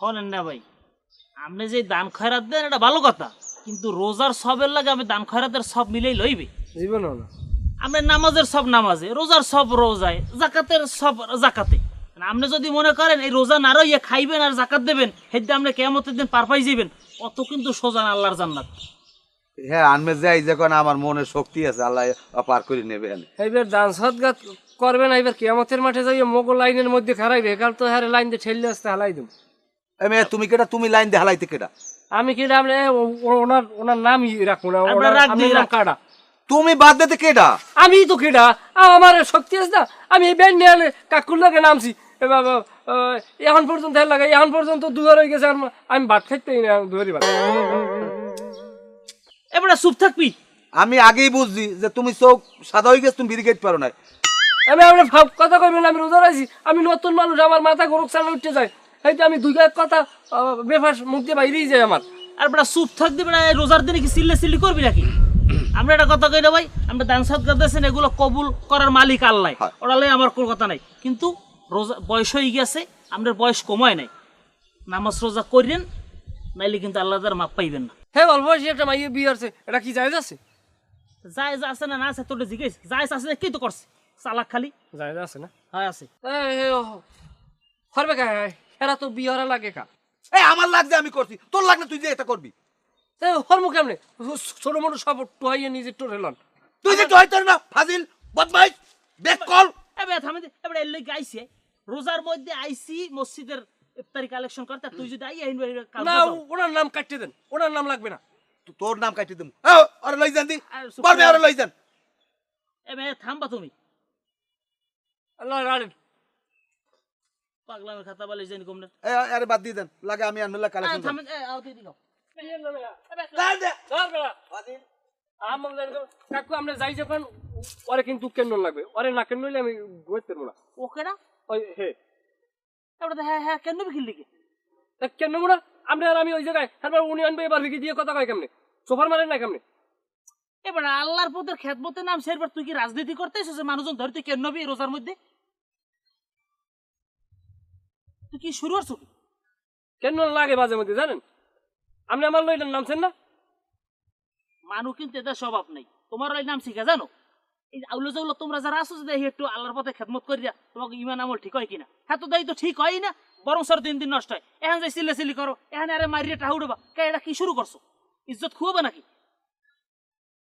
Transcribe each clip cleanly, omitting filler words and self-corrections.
শোনেন না ভাই, আপনি যে দান খয়রাত দেন এটা ভালো কথা, কিন্তু রোজার সবের লাগে আমি দান খয়রাতের সব মিলেই লইবে জীবন না। আপনি নামাজের সব নামাজে, রোজার সব রোজায়, জাকাতের সব জাকাতে। আপনি যদি মনে করেন এই রোজা না রইয়া খাইবেন আর জাকাত দেবেন, হেদ্দে আপনি কিয়ামতের দিন পার পাই যাবেন, অত কিন্তু সোজা না আল্লাহর জান্নাত। হ্যাঁ আনবে যাই যখন আমার মনে শক্তি আছে আল্লাহ পার করে নেবে। এইবার দান সদগাত করবে না, এবার কিয়ামতের মাঠে যাইয়ে মোগল লাইনের মধ্যে খারাইবে, কাল তো হ্যাঁ লাইন দিয়ে ঠেললে আসতে হালাই দেব। তুমি কেটা, তুমি লাইন দিয়ে হালাইতে কেটা? আমি কেটা আপনি ওনার ওনার নাম রাখবো না, আপনার নাম কাটা। তুমি বাদ দিতে কেটা? আমি তো কেটা, আমার শক্তি আছে না, আমি এই ব্যান্ড নিয়ে কাকুর লাগে নামছি। এখন পর্যন্ত লাগে, এখন পর্যন্ত দুয়ার হয়ে গেছে, আমি ভাত খাইতেই না, দুয়ারি ভাত। এবারে চুপ থাকবি। আমি আগেই বুঝছি যে তুমি চোখ সাদা হয়ে গেছে, তুমি বিড়ি পারো না। আমি আপনি কথা কইবেন, আমি রোজা রাখছি, আমি নতুন মানুষ, আমার মাথা গরুক চালে উঠতে যায়, এই তো আমি দুই কথা বেফাস মুখ দিয়ে বাইরেই যায় আমার। আর বেটা চুপ থাকবি না, রোজার দিনে কি চিল্লে চিল্লি করবি নাকি? আমরা একটা কথা কই না ভাই, আমরা দান সদকা দিয়েছেন, এগুলো কবুল করার মালিক আল্লাহ, ওরা লাই আমার কোনো কথা নাই। কিন্তু রোজা বয়স হয়ে গেছে, আমরা বয়স কমায় নাই, নামাজ রোজা করেন, নাইলে কিন্তু আল্লাহ তার মাপ পাইবেন না। হ্যাঁ অল্প বয়সী একটা মাইয়ে বিয়ে আছে, এটা কি জায়েজ আছে? জায়েজ আছে না না আছে তোর জিজ্ঞেস, জায়েজ আছে কি তো করছে চালাক খালি। জায়েজ আছে না? হয় আছে। করবে কা এরা তো বিয়ে হরা লাগে কা। এই আমার লাগছে আমি করছি, তোর লাগলে তুই যে এটা করবি। হরমু কেমনে? ছোট মোটো সব টুহাইয়ে নিজে টোরে লন। তুই যে টুহাই তোর না ফাজিল বদমাইশ বেক কল। এবে থামে দে, এবারে এর লাগি আইছে রোজার মধ্যে আইছি মসজিদের ইফতারি কালেকশন করতে, তুই যদি আই আইন না ওনার নাম কাটতে দেন, ওনার নাম লাগবে না। তোর নাম কাটি দেব। আরে লই যান দি, পারবে আরে লই যান। এবে থামবা তুমি, আল্লাহ রাড়েন পাগলামের খাতা বলে জানি কমনে। আরে বাদ দিয়ে দেন, লাগে আমি আনমেলা কালেকশন করব। থামে আও দি দিও। গাল দে ফাজিল আমল কাকু আমরা যাই যখন ওরে কিন্তু কেন লাগবে, ওরে না কেন হইলে আমি গোইতে পারবো না। ওকেডা ওই হে এবারে হ্যাঁ হ্যাঁ কেন বিকিল লিখে তা কেন মুড়া আমরা আর আমি ওই জায়গায় তারপর উনি আনবে, এবার বিকি দিয়ে কথা কয় কেমনে, সোফার মারেন না কেমনে? এবার আল্লাহর পথের খেদমতে নাম সেরবার তুই কি রাজনীতি করতে এসেছে? মানুষজন ধরে তুই কেন নবি রোজার মধ্যে তুই কি শুরু করছো? কেন লাগে মাঝে মধ্যে জানেন, আপনি আমার লইলেন নামছেন না। মানুষ কিন্তু এটা স্বভাব নেই, তোমার ওই নাম শিখা জানো? এই আউলো জাউলো তোমরা যারা আসো যে একটু আল্লাহর পথে খেদমত করি দিয়া তোমাকে ইমান আমল ঠিক হয় কিনা? হ্যাঁ তো দায়িত্ব ঠিক হয় না, বরং সর দিন দিন নষ্ট হয়। এখন যাই চিল্লে চিল্লি করো, এখন আরে মারিয়ে টাহা উঠবা কে, এটা কি শুরু করছো? ইজ্জত খুয়াবে নাকি?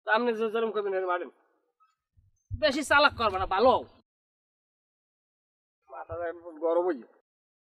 আপনি যেরকম করবেন মারেন, বেশি চালাক করবে না, ভালো মাথা গরম হয়ে